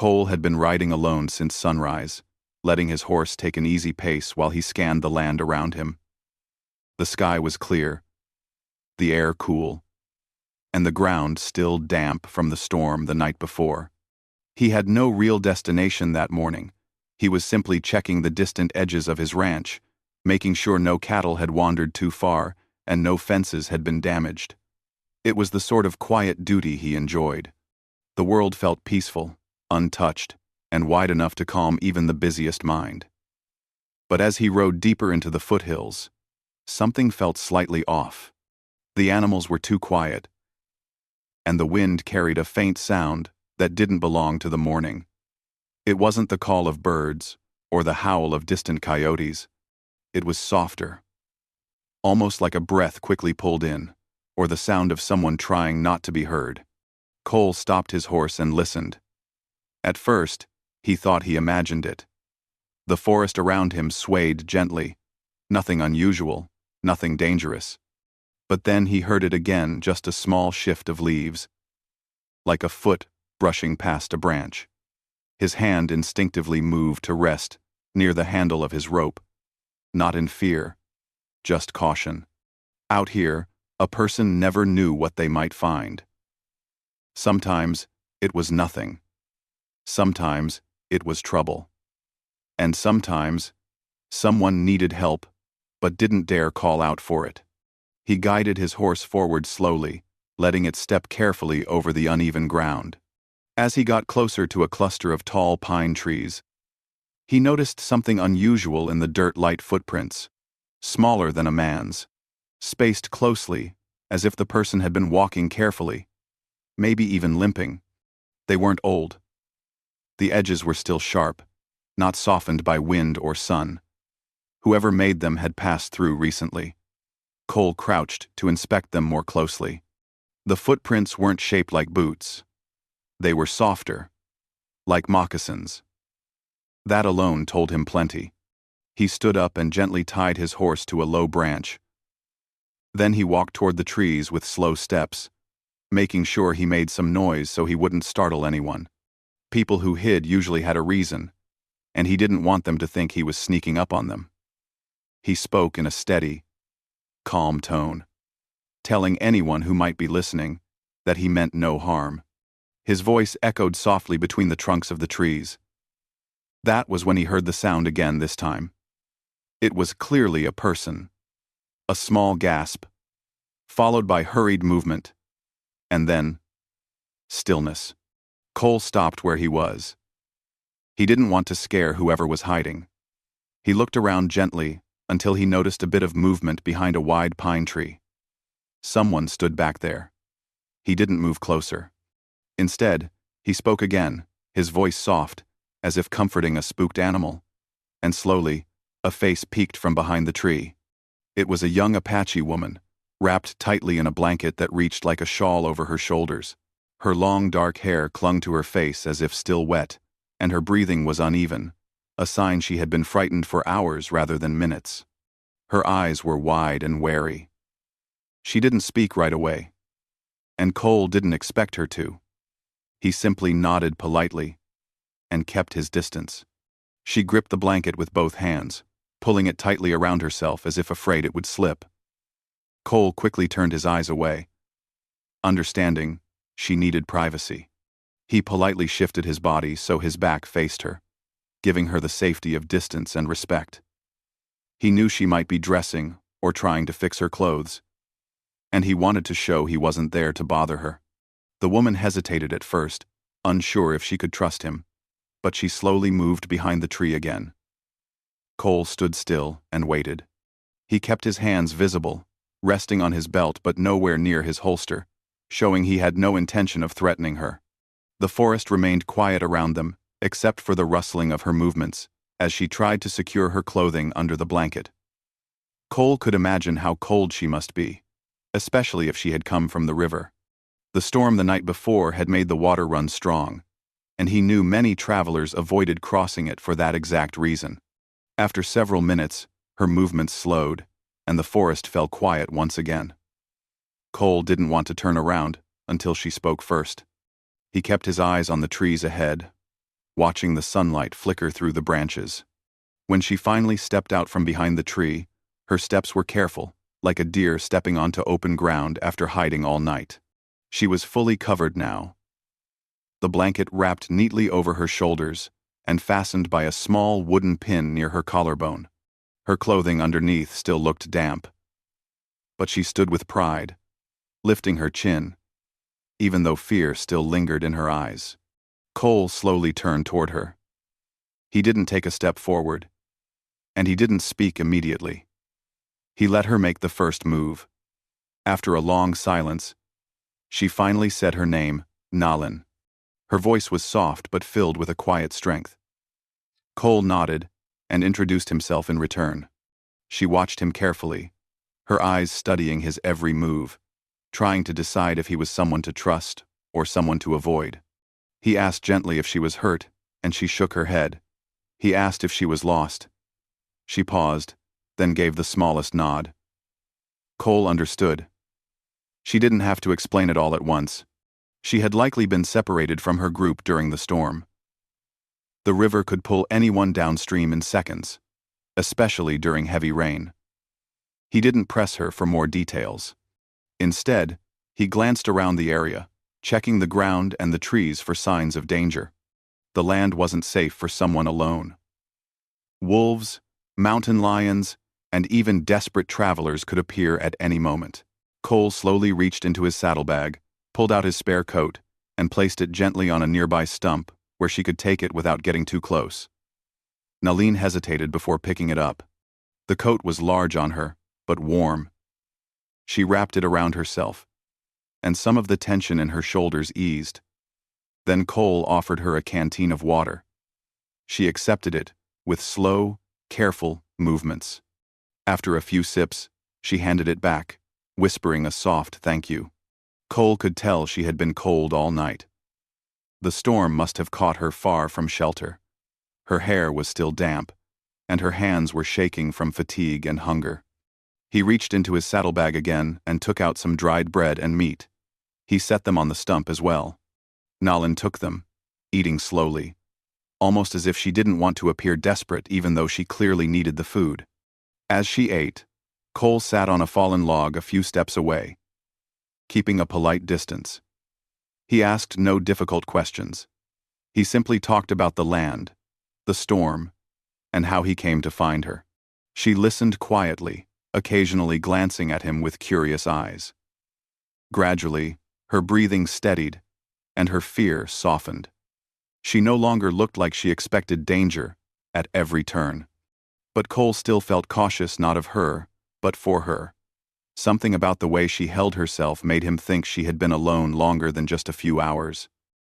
Cole had been riding alone since sunrise, letting his horse take an easy pace while he scanned the land around him. The sky was clear, the air cool, and the ground still damp from the storm the night before. He had no real destination that morning. He was simply checking the distant edges of his ranch, making sure no cattle had wandered too far and no fences had been damaged. It was the sort of quiet duty he enjoyed. The world felt peaceful, untouched, and wide enough to calm even the busiest mind. But as he rode deeper into the foothills, something felt slightly off. The animals were too quiet, and the wind carried a faint sound that didn't belong to the morning. It wasn't the call of birds or the howl of distant coyotes. It was softer, almost like a breath quickly pulled in, or the sound of someone trying not to be heard. Cole stopped his horse and listened. At first, he thought he imagined it. The forest around him swayed gently, nothing unusual, nothing dangerous. But then he heard it again, just a small shift of leaves, like a foot brushing past a branch. His hand instinctively moved to rest near the handle of his rope, not in fear, just caution. Out here, a person never knew what they might find. Sometimes it was nothing. Sometimes it was trouble. And sometimes someone needed help but didn't dare call out for it. He guided his horse forward slowly, letting it step carefully over the uneven ground. As he got closer to a cluster of tall pine trees, he noticed something unusual in the dirt-light footprints, smaller than a man's, spaced closely, as if the person had been walking carefully, maybe even limping. They weren't old. The edges were still sharp, not softened by wind or sun. Whoever made them had passed through recently. Cole crouched to inspect them more closely. The footprints weren't shaped like boots. They were softer, like moccasins. That alone told him plenty. He stood up and gently tied his horse to a low branch. Then he walked toward the trees with slow steps, making sure he made some noise so he wouldn't startle anyone. People who hid usually had a reason, and he didn't want them to think he was sneaking up on them. He spoke in a steady, calm tone, telling anyone who might be listening that he meant no harm. His voice echoed softly between the trunks of the trees. That was when he heard the sound again this time. It was clearly a person. A small gasp, followed by hurried movement, and then stillness. Cole stopped where he was. He didn't want to scare whoever was hiding. He looked around gently until he noticed a bit of movement behind a wide pine tree. Someone stood back there. He didn't move closer. Instead, he spoke again, his voice soft, as if comforting a spooked animal. And slowly, a face peeked from behind the tree. It was a young Apache woman, wrapped tightly in a blanket that reached like a shawl over her shoulders. Her long dark hair clung to her face as if still wet, and her breathing was uneven, a sign she had been frightened for hours rather than minutes. Her eyes were wide and wary. She didn't speak right away, and Cole didn't expect her to. He simply nodded politely and kept his distance. She gripped the blanket with both hands, pulling it tightly around herself as if afraid it would slip. Cole quickly turned his eyes away, understanding she needed privacy. He politely shifted his body so his back faced her, giving her the safety of distance and respect. He knew she might be dressing or trying to fix her clothes, and he wanted to show he wasn't there to bother her. The woman hesitated at first, unsure if she could trust him, but she slowly moved behind the tree again. Cole stood still and waited. He kept his hands visible, resting on his belt but nowhere near his holster, showing he had no intention of threatening her. The forest remained quiet around them, except for the rustling of her movements, as she tried to secure her clothing under the blanket. Cole could imagine how cold she must be, especially if she had come from the river. The storm the night before had made the water run strong, and he knew many travelers avoided crossing it for that exact reason. After several minutes, her movements slowed, and the forest fell quiet once again. Cole didn't want to turn around until she spoke first. He kept his eyes on the trees ahead, watching the sunlight flicker through the branches. When she finally stepped out from behind the tree, her steps were careful, like a deer stepping onto open ground after hiding all night. She was fully covered now, the blanket wrapped neatly over her shoulders and fastened by a small wooden pin near her collarbone. Her clothing underneath still looked damp, but she stood with pride, lifting her chin, even though fear still lingered in her eyes. Cole slowly turned toward her. He didn't take a step forward, and he didn't speak immediately. He let her make the first move. After a long silence, she finally said her name, Nalin. Her voice was soft but filled with a quiet strength. Cole nodded and introduced himself in return. She watched him carefully, her eyes studying his every move, trying to decide if he was someone to trust or someone to avoid. He asked gently if she was hurt, and she shook her head. He asked if she was lost. She paused, then gave the smallest nod. Cole understood. She didn't have to explain it all at once. She had likely been separated from her group during the storm. The river could pull anyone downstream in seconds, especially during heavy rain. He didn't press her for more details. Instead, he glanced around the area, checking the ground and the trees for signs of danger. The land wasn't safe for someone alone. Wolves, mountain lions, and even desperate travelers could appear at any moment. Cole slowly reached into his saddlebag, pulled out his spare coat, and placed it gently on a nearby stump where she could take it without getting too close. Nalin hesitated before picking it up. The coat was large on her, but warm. She wrapped it around herself, and some of the tension in her shoulders eased. Then Cole offered her a canteen of water. She accepted it with slow, careful movements. After a few sips, she handed it back, whispering a soft thank you. Cole could tell she had been cold all night. The storm must have caught her far from shelter. Her hair was still damp, and her hands were shaking from fatigue and hunger. He reached into his saddlebag again and took out some dried bread and meat. He set them on the stump as well. Nalin took them, eating slowly, almost as if she didn't want to appear desperate even though she clearly needed the food. As she ate, Cole sat on a fallen log a few steps away, keeping a polite distance. He asked no difficult questions. He simply talked about the land, the storm, and how he came to find her. She listened quietly, occasionally glancing at him with curious eyes. Gradually, her breathing steadied, and her fear softened. She no longer looked like she expected danger at every turn. But Cole still felt cautious, not of her, but for her. Something about the way she held herself made him think she had been alone longer than just a few hours.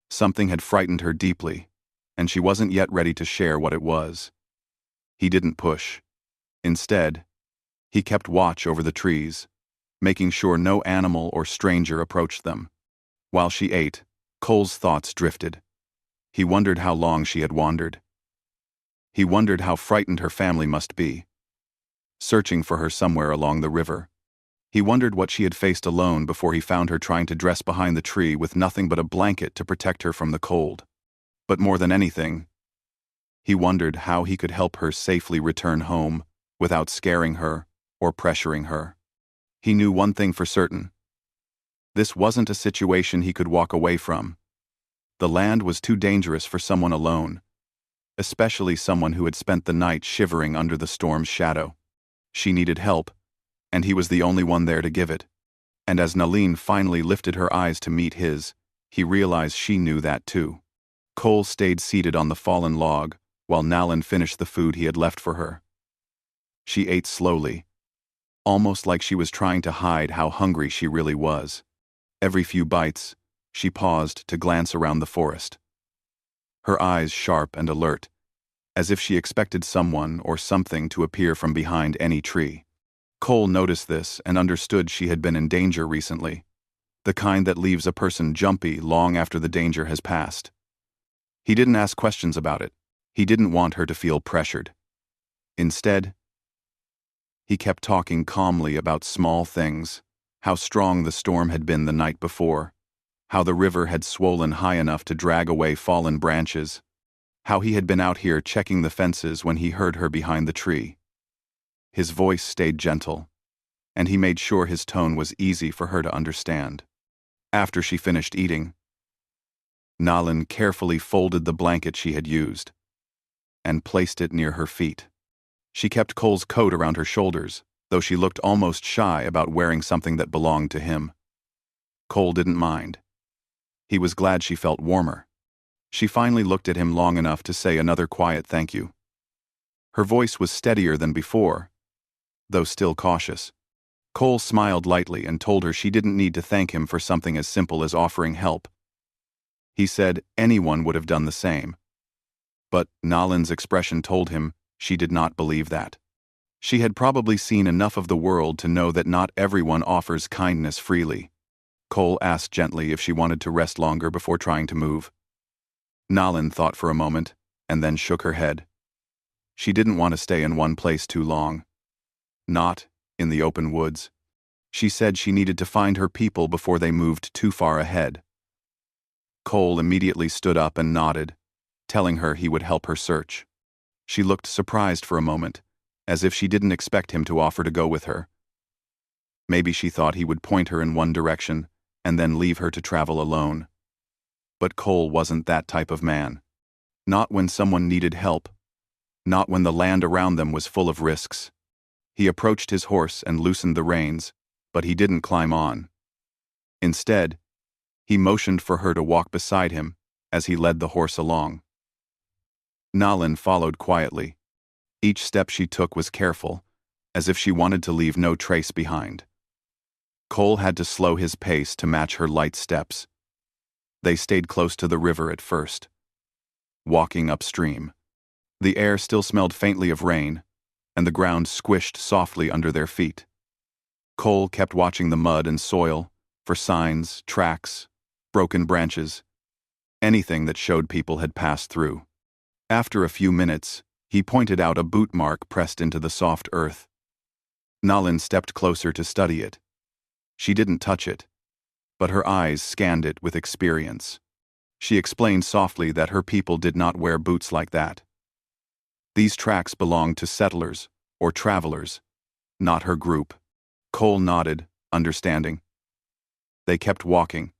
Something had frightened her deeply, and she wasn't yet ready to share what it was. He didn't push. Instead, he kept watch over the trees, making sure no animal or stranger approached them. While she ate, Cole's thoughts drifted. He wondered how long she had wandered. He wondered how frightened her family must be, searching for her somewhere along the river. He wondered what she had faced alone before he found her trying to dress behind the tree with nothing but a blanket to protect her from the cold. But more than anything, he wondered how he could help her safely return home without scaring her or pressuring her. He knew one thing for certain. This wasn't a situation he could walk away from. The land was too dangerous for someone alone, especially someone who had spent the night shivering under the storm's shadow. She needed help, and he was the only one there to give it. And as Nalin finally lifted her eyes to meet his, he realized she knew that too. Cole stayed seated on the fallen log while Nalin finished the food he had left for her. She ate slowly, almost like she was trying to hide how hungry she really was. Every few bites, she paused to glance around the forest, her eyes sharp and alert, as if she expected someone or something to appear from behind any tree. Cole noticed this and understood she had been in danger recently, the kind that leaves a person jumpy long after the danger has passed. He didn't ask questions about it. He didn't want her to feel pressured. Instead, he kept talking calmly about small things, how strong the storm had been the night before, how the river had swollen high enough to drag away fallen branches, how he had been out here checking the fences when he heard her behind the tree. His voice stayed gentle, and he made sure his tone was easy for her to understand. After she finished eating, Nalin carefully folded the blanket she had used and placed it near her feet. She kept Cole's coat around her shoulders, though she looked almost shy about wearing something that belonged to him. Cole didn't mind. He was glad she felt warmer. She finally looked at him long enough to say another quiet thank you. Her voice was steadier than before, though still cautious. Cole smiled lightly and told her she didn't need to thank him for something as simple as offering help. He said anyone would have done the same. But Nalin's expression told him she did not believe that. She had probably seen enough of the world to know that not everyone offers kindness freely. Cole asked gently if she wanted to rest longer before trying to move. Nalin thought for a moment, and then shook her head. She didn't want to stay in one place too long. Not in the open woods. She said she needed to find her people before they moved too far ahead. Cole immediately stood up and nodded, telling her he would help her search. She looked surprised for a moment, as if she didn't expect him to offer to go with her. Maybe she thought he would point her in one direction and then leave her to travel alone. But Cole wasn't that type of man. Not when someone needed help. Not when the land around them was full of risks. He approached his horse and loosened the reins, but he didn't climb on. Instead, he motioned for her to walk beside him as he led the horse along. Nalin followed quietly. Each step she took was careful, as if she wanted to leave no trace behind. Cole had to slow his pace to match her light steps. They stayed close to the river at first, walking upstream. The air still smelled faintly of rain, and the ground squished softly under their feet. Cole kept watching the mud and soil for signs, tracks, broken branches, anything that showed people had passed through. After a few minutes, he pointed out a boot mark pressed into the soft earth. Nalin stepped closer to study it. She didn't touch it, but her eyes scanned it with experience. She explained softly that her people did not wear boots like that. These tracks belonged to settlers or travelers, not her group. Cole nodded, understanding. They kept walking.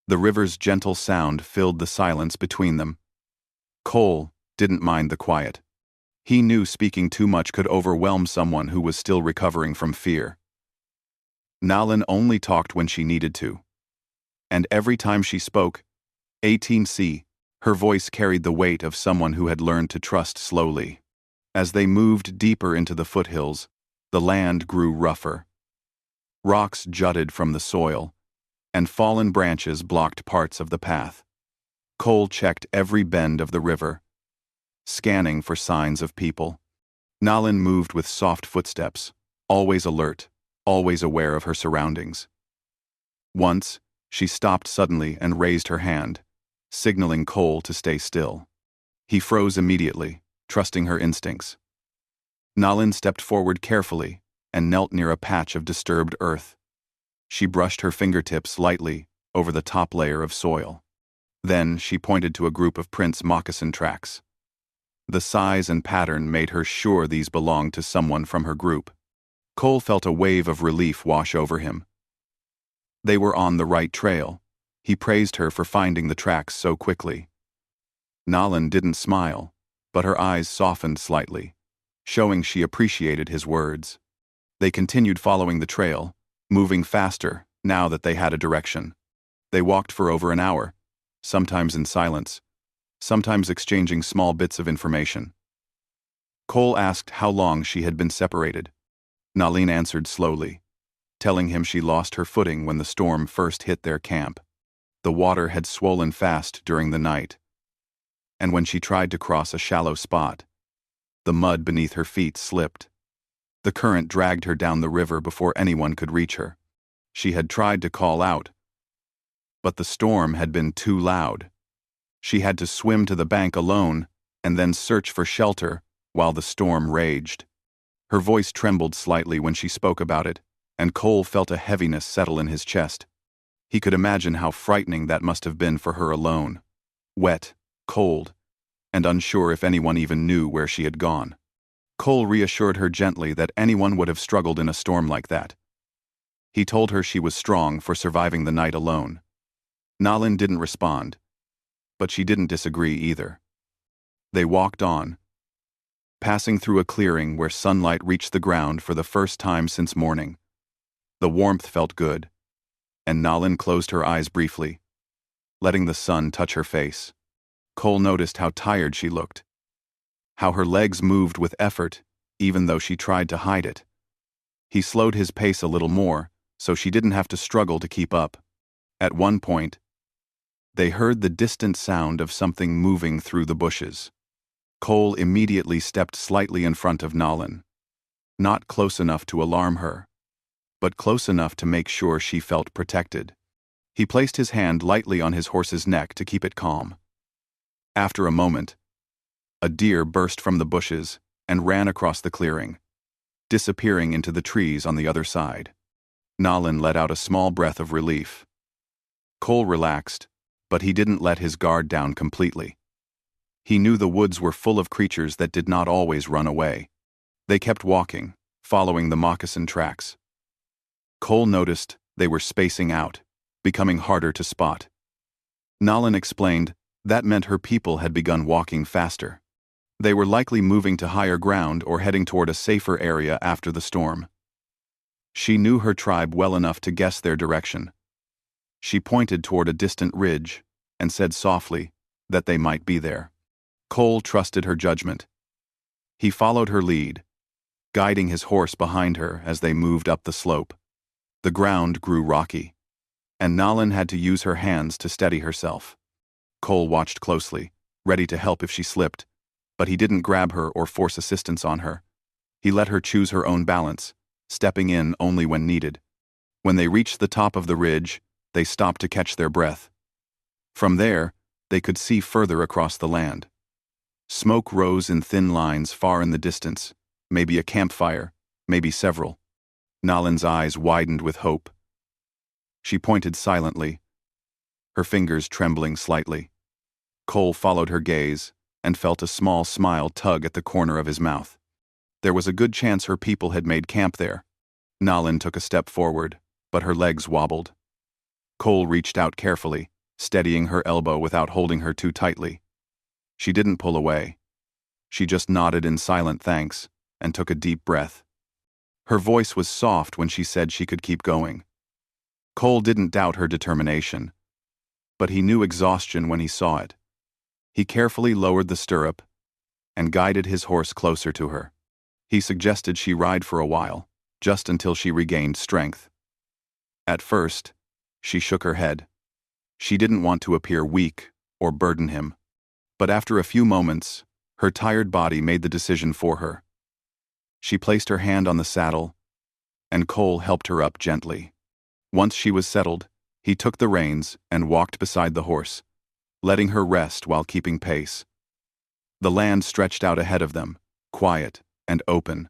The river's gentle sound filled the silence between them. Cole didn't mind the quiet. He knew speaking too much could overwhelm someone who was still recovering from fear. Nalin only talked when she needed to. And every time she spoke, 18C, her voice carried the weight of someone who had learned to trust slowly. As they moved deeper into the foothills, the land grew rougher. Rocks jutted from the soil, and fallen branches blocked parts of the path. Cole checked every bend of the river, scanning for signs of people. Nalin moved with soft footsteps, always alert, always aware of her surroundings. Once, she stopped suddenly and raised her hand, signaling Cole to stay still. He froze immediately, trusting her instincts. Nalin stepped forward carefully and knelt near a patch of disturbed earth. She brushed her fingertips lightly over the top layer of soil. Then she pointed to a group of prints' moccasin tracks. The size and pattern made her sure these belonged to someone from her group. Cole felt a wave of relief wash over him. They were on the right trail. He praised her for finding the tracks so quickly. Nalin didn't smile, but her eyes softened slightly, showing she appreciated his words. They continued following the trail, moving faster now that they had a direction. They walked for over an hour, sometimes in silence, sometimes exchanging small bits of information. Cole asked how long she had been separated. Nalin answered slowly, telling him she lost her footing when the storm first hit their camp. The water had swollen fast during the night, and when she tried to cross a shallow spot, the mud beneath her feet slipped. The current dragged her down the river before anyone could reach her. She had tried to call out, but the storm had been too loud. She had to swim to the bank alone and then search for shelter while the storm raged. Her voice trembled slightly when she spoke about it, and Cole felt a heaviness settle in his chest. He could imagine how frightening that must have been for her alone. Wet, cold, and unsure if anyone even knew where she had gone. Cole reassured her gently that anyone would have struggled in a storm like that. He told her she was strong for surviving the night alone. Nalin didn't respond, but she didn't disagree either. They walked on, passing through a clearing where sunlight reached the ground for the first time since morning. The warmth felt good, and Nalin closed her eyes briefly, letting the sun touch her face. Cole noticed how tired she looked, how her legs moved with effort, even though she tried to hide it. He slowed his pace a little more, so she didn't have to struggle to keep up. At one point, they heard the distant sound of something moving through the bushes. Cole immediately stepped slightly in front of Nalin, not close enough to alarm her, but close enough to make sure she felt protected. He placed his hand lightly on his horse's neck to keep it calm. After a moment, a deer burst from the bushes and ran across the clearing, disappearing into the trees on the other side. Nalin let out a small breath of relief. Cole relaxed, but he didn't let his guard down completely. He knew the woods were full of creatures that did not always run away. They kept walking, following the moccasin tracks. Cole noticed they were spacing out, becoming harder to spot. Nalin explained that meant her people had begun walking faster. They were likely moving to higher ground or heading toward a safer area after the storm. She knew her tribe well enough to guess their direction. She pointed toward a distant ridge and said softly that they might be there. Cole trusted her judgment. He followed her lead, guiding his horse behind her as they moved up the slope. The ground grew rocky, and Nalin had to use her hands to steady herself. Cole watched closely, ready to help if she slipped, but he didn't grab her or force assistance on her. He let her choose her own balance, stepping in only when needed. When they reached the top of the ridge, they stopped to catch their breath. From there, they could see further across the land. Smoke rose in thin lines far in the distance, maybe a campfire, maybe several. Nalin's eyes widened with hope. She pointed silently, her fingers trembling slightly. Cole followed her gaze and felt a small smile tug at the corner of his mouth. There was a good chance her people had made camp there. Nalin took a step forward, but her legs wobbled. Cole reached out carefully, steadying her elbow without holding her too tightly. She didn't pull away. She just nodded in silent thanks and took a deep breath. Her voice was soft when she said she could keep going. Cole didn't doubt her determination, but he knew exhaustion when he saw it. He carefully lowered the stirrup and guided his horse closer to her. He suggested she ride for a while, just until she regained strength. At first, she shook her head. She didn't want to appear weak or burden him. But after a few moments, her tired body made the decision for her. She placed her hand on the saddle, and Cole helped her up gently. Once she was settled, he took the reins and walked beside the horse, letting her rest while keeping pace. The land stretched out ahead of them, quiet and open.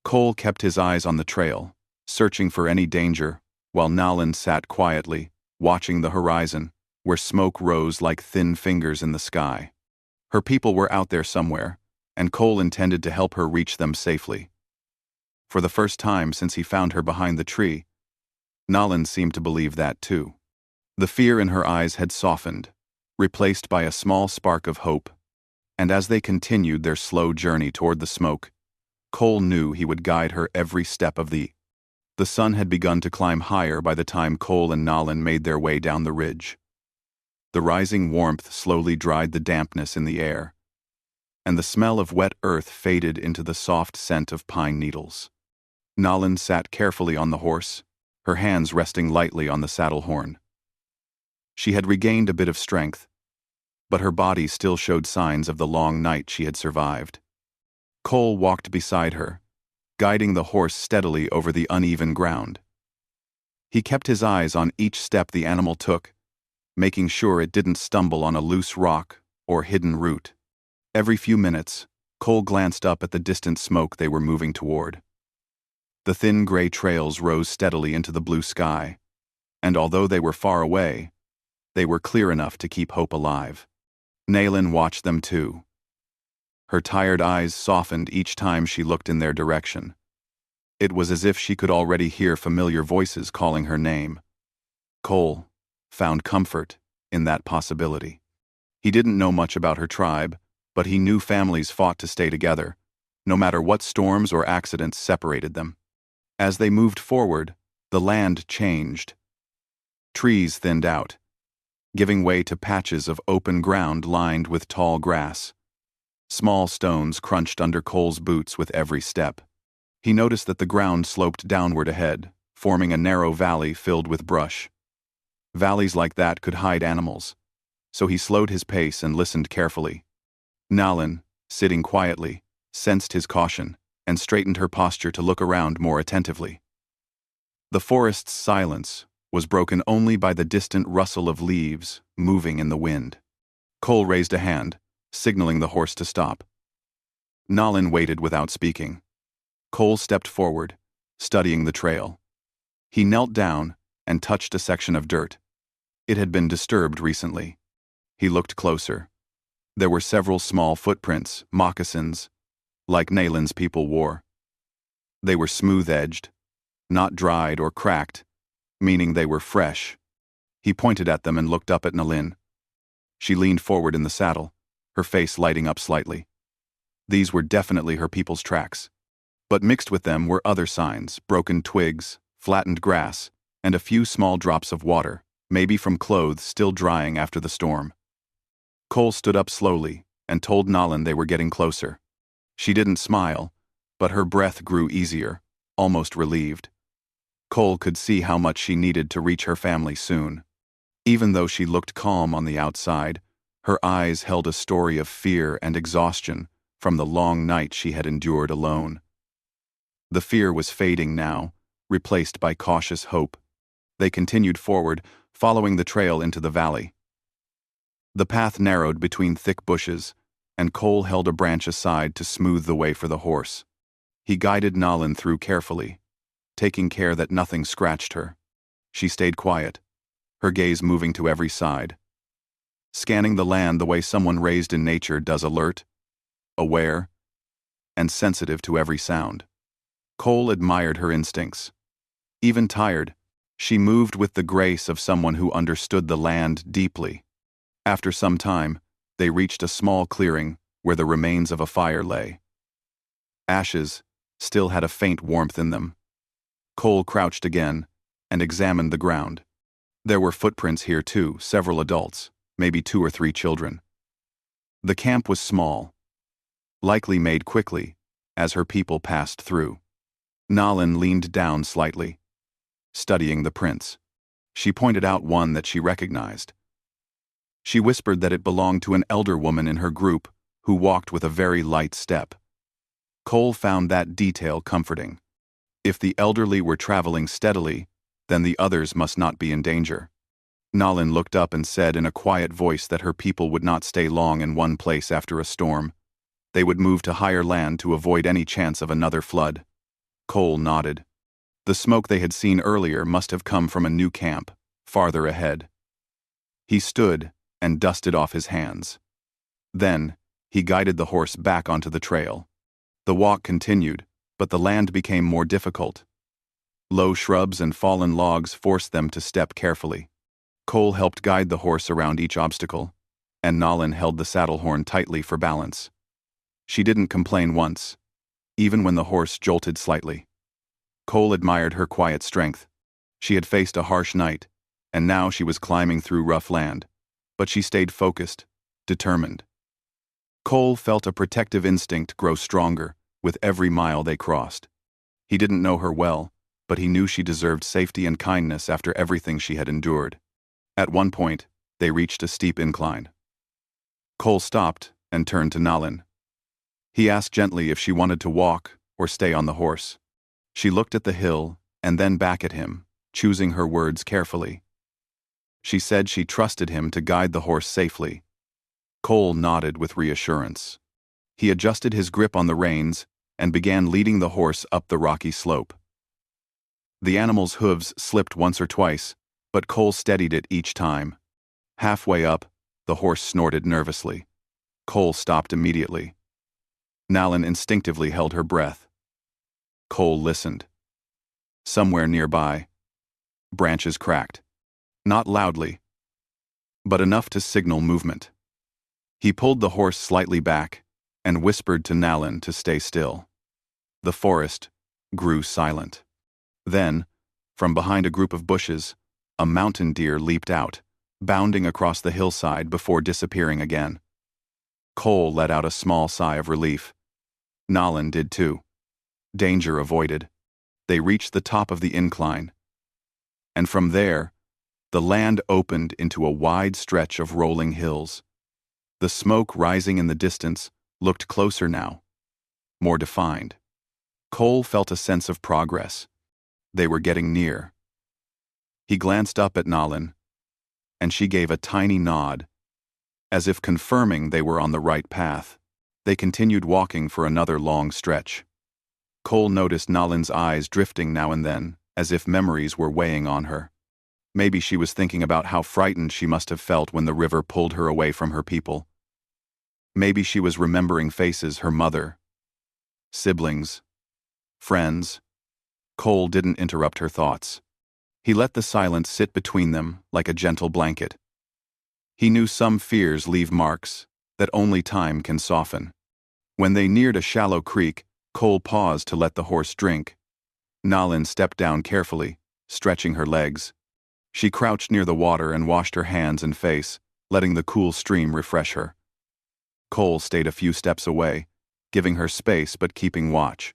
Cole kept his eyes on the trail, searching for any danger, while Nalin sat quietly, watching the horizon, where smoke rose like thin fingers in the sky. Her people were out there somewhere, and Cole intended to help her reach them safely. For the first time since he found her behind the tree, Nalin seemed to believe that too. The fear in her eyes had softened, replaced by a small spark of hope, and as they continued their slow journey toward the smoke, Cole knew he would guide her every step of the. The sun had begun to climb higher by the time Cole and Nalin made their way down the ridge. The rising warmth slowly dried the dampness in the air, and the smell of wet earth faded into the soft scent of pine needles. Nalin sat carefully on the horse, her hands resting lightly on the saddle horn. She had regained a bit of strength, but her body still showed signs of the long night she had survived. Cole walked beside her, guiding the horse steadily over the uneven ground. He kept his eyes on each step the animal took, making sure it didn't stumble on a loose rock or hidden root. Every few minutes, Cole glanced up at the distant smoke they were moving toward. The thin gray trails rose steadily into the blue sky, and although they were far away, they were clear enough to keep hope alive. Nalin watched them too, Her tired eyes softened each time she looked in their direction. It was as if she could already hear familiar voices calling her name. Cole found comfort in that possibility. He didn't know much about her tribe, but he knew families fought to stay together, no matter what storms or accidents separated them. As they moved forward, the land changed. Trees thinned out, giving way to patches of open ground lined with tall grass. Small stones crunched under Cole's boots with every step. He noticed that the ground sloped downward ahead, forming a narrow valley filled with brush. Valleys like that could hide animals, so he slowed his pace and listened carefully. Nalin, sitting quietly, sensed his caution and straightened her posture to look around more attentively. The forest's silence was broken only by the distant rustle of leaves moving in the wind. Cole raised a hand, signaling the horse to stop. Nalin waited without speaking. Cole stepped forward, studying the trail. He knelt down and touched a section of dirt. It had been disturbed recently. He looked closer. There were several small footprints, moccasins, like Nalin's people wore. They were smooth-edged, not dried or cracked, meaning they were fresh. He pointed at them and looked up at Nalin. She leaned forward in the saddle, her face lighting up slightly. These were definitely her people's tracks. But mixed with them were other signs, broken twigs, flattened grass, and a few small drops of water, maybe from clothes still drying after the storm. Cole stood up slowly and told Nalin they were getting closer. She didn't smile, but her breath grew easier, almost relieved. Cole could see how much she needed to reach her family soon. Even though she looked calm on the outside, her eyes held a story of fear and exhaustion from the long night she had endured alone. The fear was fading now, replaced by cautious hope. They continued forward, following the trail into the valley. The path narrowed between thick bushes, and Cole held a branch aside to smooth the way for the horse. He guided Nalin through carefully, taking care that nothing scratched her. She stayed quiet, her gaze moving to every side, scanning the land the way someone raised in nature does, alert, aware, and sensitive to every sound. Cole admired her instincts. Even tired, she moved with the grace of someone who understood the land deeply. After some time, they reached a small clearing where the remains of a fire lay. Ashes still had a faint warmth in them. Cole crouched again and examined the ground. There were footprints here too, several adults, maybe 2 or 3 children. The camp was small, likely made quickly as her people passed through. Nalin leaned down slightly, studying the prints. She pointed out one that she recognized. She whispered that it belonged to an elder woman in her group who walked with a very light step. Cole found that detail comforting. If the elderly were traveling steadily, then the others must not be in danger. Nalin looked up and said in a quiet voice that her people would not stay long in one place after a storm. They would move to higher land to avoid any chance of another flood. Cole nodded. The smoke they had seen earlier must have come from a new camp, farther ahead. He stood and dusted off his hands. Then, he guided the horse back onto the trail. The walk continued, but the land became more difficult. Low shrubs and fallen logs forced them to step carefully. Cole helped guide the horse around each obstacle, and Nalin held the saddle horn tightly for balance. She didn't complain once, even when the horse jolted slightly. Cole admired her quiet strength. She had faced a harsh night, and now she was climbing through rough land, but she stayed focused, determined. Cole felt a protective instinct grow stronger with every mile they crossed. He didn't know her well, but he knew she deserved safety and kindness after everything she had endured. At one point, they reached a steep incline. Cole stopped and turned to Nalin. He asked gently if she wanted to walk or stay on the horse. She looked at the hill and then back at him, choosing her words carefully. She said she trusted him to guide the horse safely. Cole nodded with reassurance. He adjusted his grip on the reins and began leading the horse up the rocky slope. The animal's hooves slipped once or twice, but Cole steadied it each time. Halfway up, the horse snorted nervously. Cole stopped immediately. Nalin instinctively held her breath. Cole listened. Somewhere nearby, branches cracked. Not loudly, but enough to signal movement. He pulled the horse slightly back and whispered to Nalin to stay still. The forest grew silent. Then, from behind a group of bushes, a mountain deer leaped out, bounding across the hillside before disappearing again. Cole let out a small sigh of relief. Nalin did too. Danger avoided. They reached the top of the incline. And from there, the land opened into a wide stretch of rolling hills. The smoke rising in the distance looked closer now, more defined. Cole felt a sense of progress. They were getting near. He glanced up at Nalin, and she gave a tiny nod, as if confirming they were on the right path. They continued walking for another long stretch. Cole noticed Nalin's eyes drifting now and then, as if memories were weighing on her. Maybe she was thinking about how frightened she must have felt when the river pulled her away from her people. Maybe she was remembering faces her mother, siblings, friends. Cole didn't interrupt her thoughts. He let the silence sit between them like a gentle blanket. He knew some fears leave marks that only time can soften. When they neared a shallow creek, Cole paused to let the horse drink. Nalin stepped down carefully, stretching her legs. She crouched near the water and washed her hands and face, letting the cool stream refresh her. Cole stayed a few steps away, giving her space but keeping watch.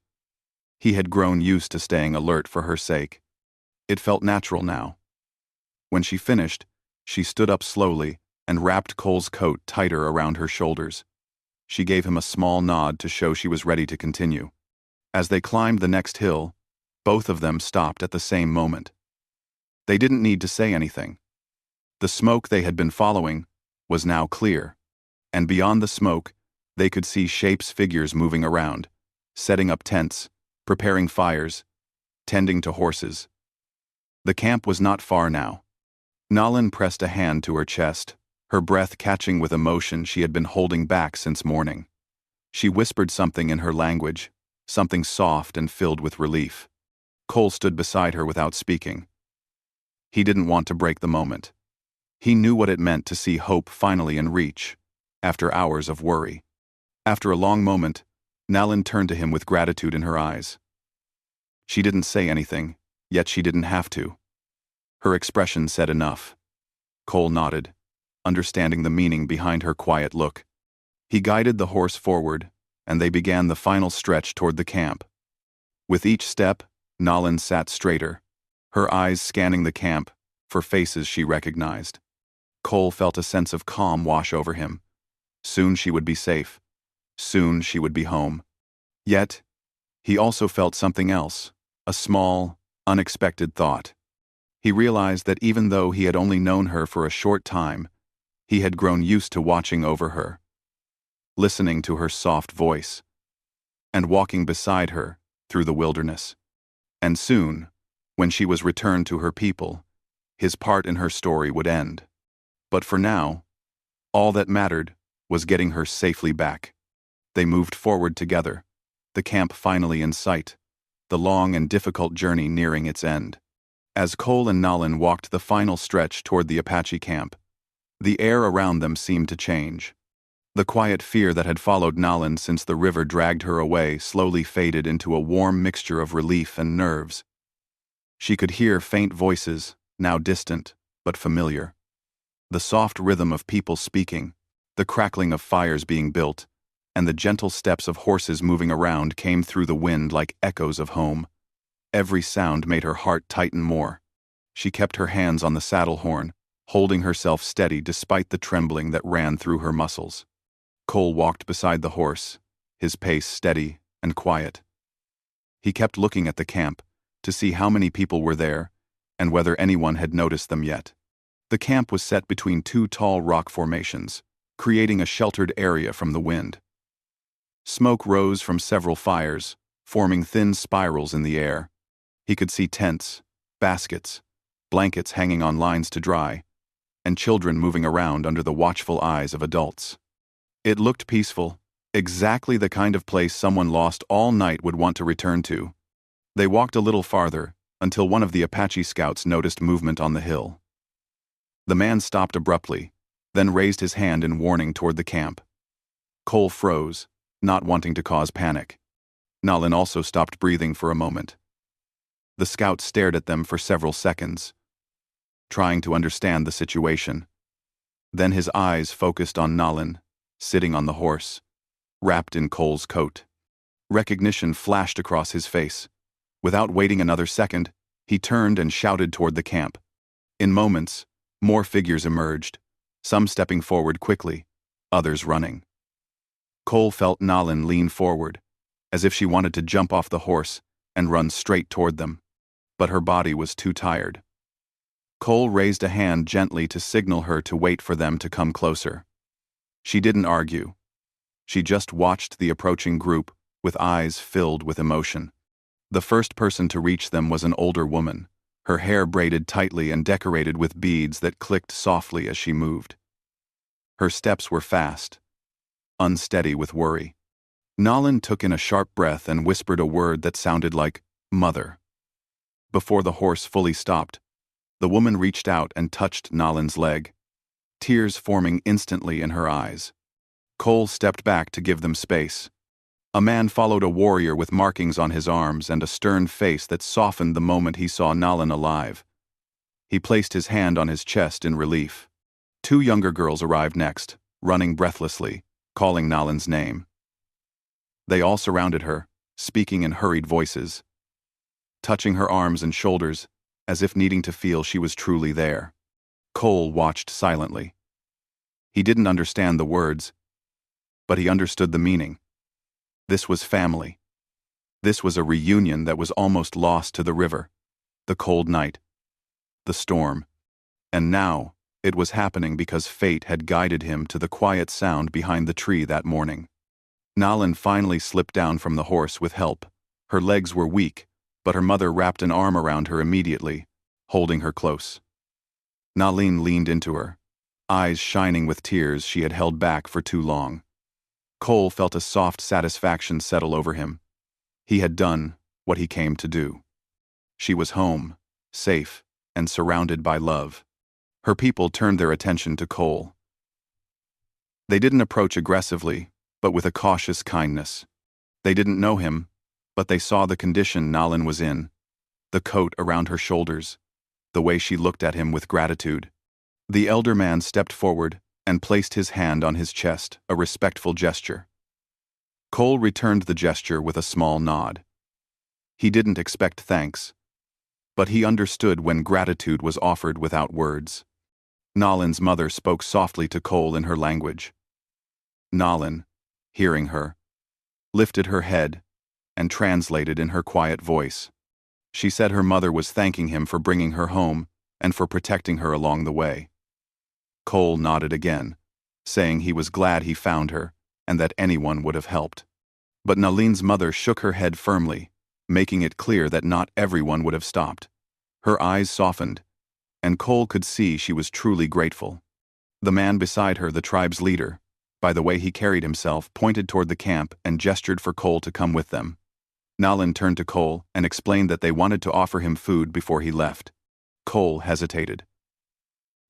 He had grown used to staying alert for her sake. It felt natural now. When she finished, she stood up slowly and wrapped Cole's coat tighter around her shoulders. She gave him a small nod to show she was ready to continue. As they climbed the next hill, both of them stopped at the same moment. They didn't need to say anything. The smoke they had been following was now clear, and beyond the smoke, they could see shapes, figures moving around, setting up tents, preparing fires, tending to horses. The camp was not far now. Nalin pressed a hand to her chest, her breath catching with emotion she had been holding back since morning. She whispered something in her language, something soft and filled with relief. Cole stood beside her without speaking. He didn't want to break the moment. He knew what it meant to see hope finally in reach, after hours of worry. After a long moment, Nalin turned to him with gratitude in her eyes. She didn't say anything, yet she didn't have to. Her expression said enough. Cole nodded, understanding the meaning behind her quiet look. He guided the horse forward, and they began the final stretch toward the camp. With each step, Nalin sat straighter, her eyes scanning the camp for faces she recognized. Cole felt a sense of calm wash over him. Soon she would be safe. Soon she would be home. Yet, he also felt something else, a small, unexpected thought. He realized that even though he had only known her for a short time, he had grown used to watching over her, listening to her soft voice, and walking beside her through the wilderness. And soon, when she was returned to her people, his part in her story would end. But for now, all that mattered was getting her safely back. They moved forward together, the camp finally in sight, the long and difficult journey nearing its end. As Cole and Nalin walked the final stretch toward the Apache camp, the air around them seemed to change. The quiet fear that had followed Nalin since the river dragged her away slowly faded into a warm mixture of relief and nerves. She could hear faint voices, now distant, but familiar. The soft rhythm of people speaking, the crackling of fires being built, and the gentle steps of horses moving around came through the wind like echoes of home. Every sound made her heart tighten more. She kept her hands on the saddle horn, holding herself steady despite the trembling that ran through her muscles. Cole walked beside the horse, his pace steady and quiet. He kept looking at the camp to see how many people were there and whether anyone had noticed them yet. The camp was set between two tall rock formations, creating a sheltered area from the wind. Smoke rose from several fires, forming thin spirals in the air. He could see tents, baskets, blankets hanging on lines to dry, and children moving around under the watchful eyes of adults. It looked peaceful, Exactly the kind of place someone lost all night would want to return to. They walked a little farther, until one of the Apache scouts noticed movement on the hill. The man stopped abruptly, then raised his hand in warning toward the camp. Cole froze, not wanting to cause panic. Nalin also stopped breathing for a moment. The scout stared at them for several seconds, trying to understand the situation. Then his eyes focused on Nalin, sitting on the horse, wrapped in Cole's coat. Recognition flashed across his face. Without waiting another second, he turned and shouted toward the camp. In moments, more figures emerged, some stepping forward quickly, others running. Cole felt Nalin lean forward, as if she wanted to jump off the horse and run straight toward them, but her body was too tired. Cole raised a hand gently to signal her to wait for them to come closer. She didn't argue. She just watched the approaching group with eyes filled with emotion. The first person to reach them was an older woman, her hair braided tightly and decorated with beads that clicked softly as she moved. Her steps were fast, unsteady with worry. Nalin took in a sharp breath and whispered a word that sounded like, "Mother." Before the horse fully stopped, the woman reached out and touched Nalin's leg, tears forming instantly in her eyes. Cole stepped back to give them space. A man followed a warrior with markings on his arms and a stern face that softened the moment he saw Nalin alive. He placed his hand on his chest in relief. Two younger girls arrived next, running breathlessly, calling Nalin's name. They all surrounded her, speaking in hurried voices, touching her arms and shoulders, as if needing to feel she was truly there. Cole watched silently. He didn't understand the words, but he understood the meaning. This was family. This was a reunion that was almost lost to the river, the cold night, the storm. And now, it was happening because fate had guided him to the quiet sound behind the tree that morning. Nalin finally slipped down from the horse with help. Her legs were weak, but her mother wrapped an arm around her immediately, holding her close. Nalin leaned into her, eyes shining with tears she had held back for too long. Cole felt a soft satisfaction settle over him. He had done what he came to do. She was home, safe, and surrounded by love. Her people turned their attention to Cole. They didn't approach aggressively, but with a cautious kindness. They didn't know him, but they saw the condition Nalin was in, the coat around her shoulders, the way she looked at him with gratitude. The elder man stepped forward and placed his hand on his chest, a respectful gesture. Cole returned the gesture with a small nod. He didn't expect thanks, but he understood when gratitude was offered without words. Nalin's mother spoke softly to Cole in her language. Nalin, hearing her, lifted her head and translated in her quiet voice. She said her mother was thanking him for bringing her home and for protecting her along the way. Cole nodded again, saying he was glad he found her and that anyone would have helped. But Nalin's mother shook her head firmly, making it clear that not everyone would have stopped. Her eyes softened, and Cole could see she was truly grateful. The man beside her, the tribe's leader, by the way he carried himself, pointed toward the camp and gestured for Cole to come with them. Nalin turned to Cole and explained that they wanted to offer him food before he left. Cole hesitated.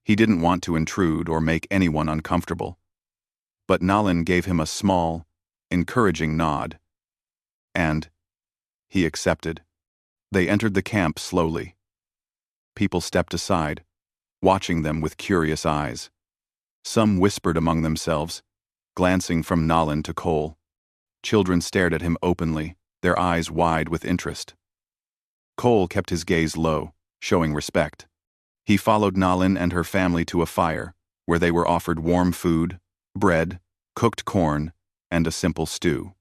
He didn't want to intrude or make anyone uncomfortable. But Nalin gave him a small, encouraging nod. And he accepted. They entered the camp slowly. People stepped aside, watching them with curious eyes. Some whispered among themselves, glancing from Nalin to Cole. Children stared at him openly, their eyes wide with interest. Cole kept his gaze low, showing respect. He followed Nalin and her family to a fire, where they were offered warm food, bread, cooked corn, and a simple stew.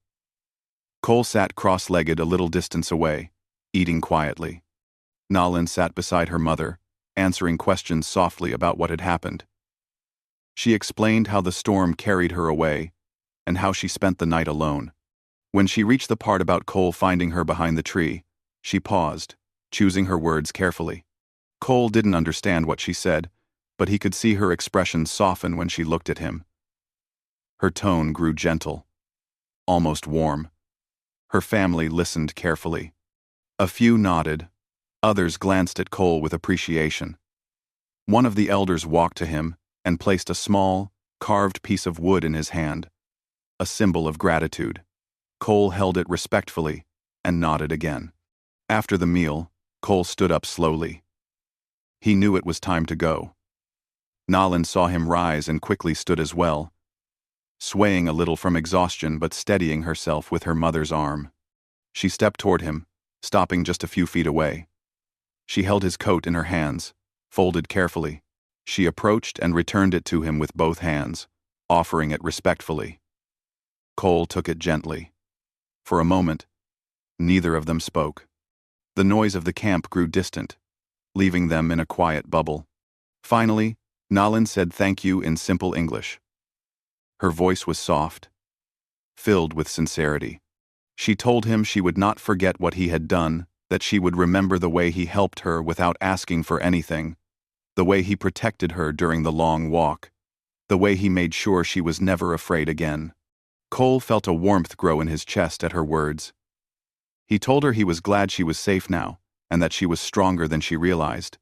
Cole sat cross-legged a little distance away, eating quietly. Nalin sat beside her mother, answering questions softly about what had happened. She explained how the storm carried her away, and how she spent the night alone. When she reached the part about Cole finding her behind the tree, she paused, choosing her words carefully. Cole didn't understand what she said, but he could see her expression soften when she looked at him. Her tone grew gentle. almost warm. Her family listened carefully. A few nodded. Others glanced at Cole with appreciation. One of the elders walked to him and placed a small, carved piece of wood in his hand, a symbol of gratitude. Cole held it respectfully and nodded again. After the meal, Cole stood up slowly. He knew it was time to go. Nalin saw him rise and quickly stood as well, swaying a little from exhaustion but steadying herself with her mother's arm. She stepped toward him, stopping just a few feet away. She held his coat in her hands, folded carefully. She approached and returned it to him with both hands, offering it respectfully. Cole took it gently. For a moment, neither of them spoke. The noise of the camp grew distant, leaving them in a quiet bubble. Finally, Nalin said thank you in simple English. Her voice was soft, filled with sincerity. She told him she would not forget what he had done, that she would remember the way he helped her without asking for anything, the way he protected her during the long walk, the way he made sure she was never afraid again. Cole felt a warmth grow in his chest at her words. He told her he was glad she was safe now, and that she was stronger than she realized.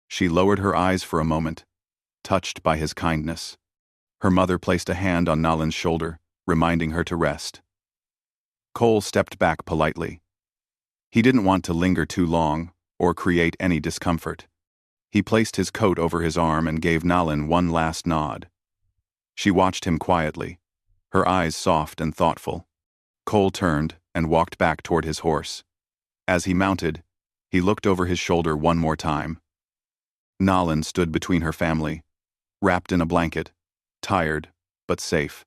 She lowered her eyes for a moment, touched by his kindness. Her mother placed a hand on Nalin's shoulder, reminding her to rest. Cole stepped back politely. He didn't want to linger too long or create any discomfort. He placed his coat over his arm and gave Nalin one last nod. She watched him quietly, her eyes soft and thoughtful. Cole turned and walked back toward his horse. As he mounted, he looked over his shoulder one more time. Nalin stood between her family, wrapped in a blanket, tired but safe.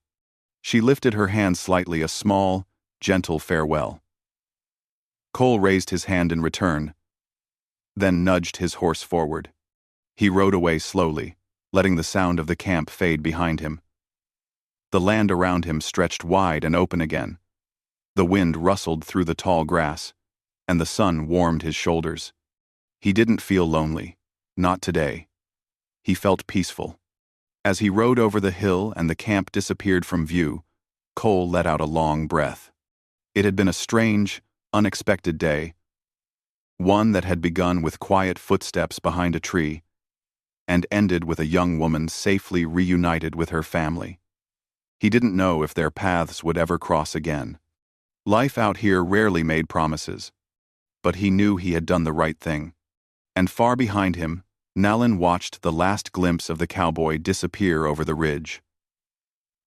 She lifted her hand slightly, a small, gentle farewell. Cole raised his hand in return, then nudged his horse forward. He rode away slowly, letting the sound of the camp fade behind him. The land around him stretched wide and open again. The wind rustled through the tall grass, and the sun warmed his shoulders. He didn't feel lonely, not today. He felt peaceful. As he rode over the hill and the camp disappeared from view, Cole let out a long breath. It had been a strange, unexpected day, one that had begun with quiet footsteps behind a tree and ended with a young woman safely reunited with her family. He didn't know if their paths would ever cross again. Life out here rarely made promises, but he knew he had done the right thing. And far behind him, Nalin watched the last glimpse of the cowboy disappear over the ridge.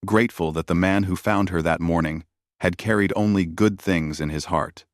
Grateful that the man who found her that morning had carried only good things in his heart.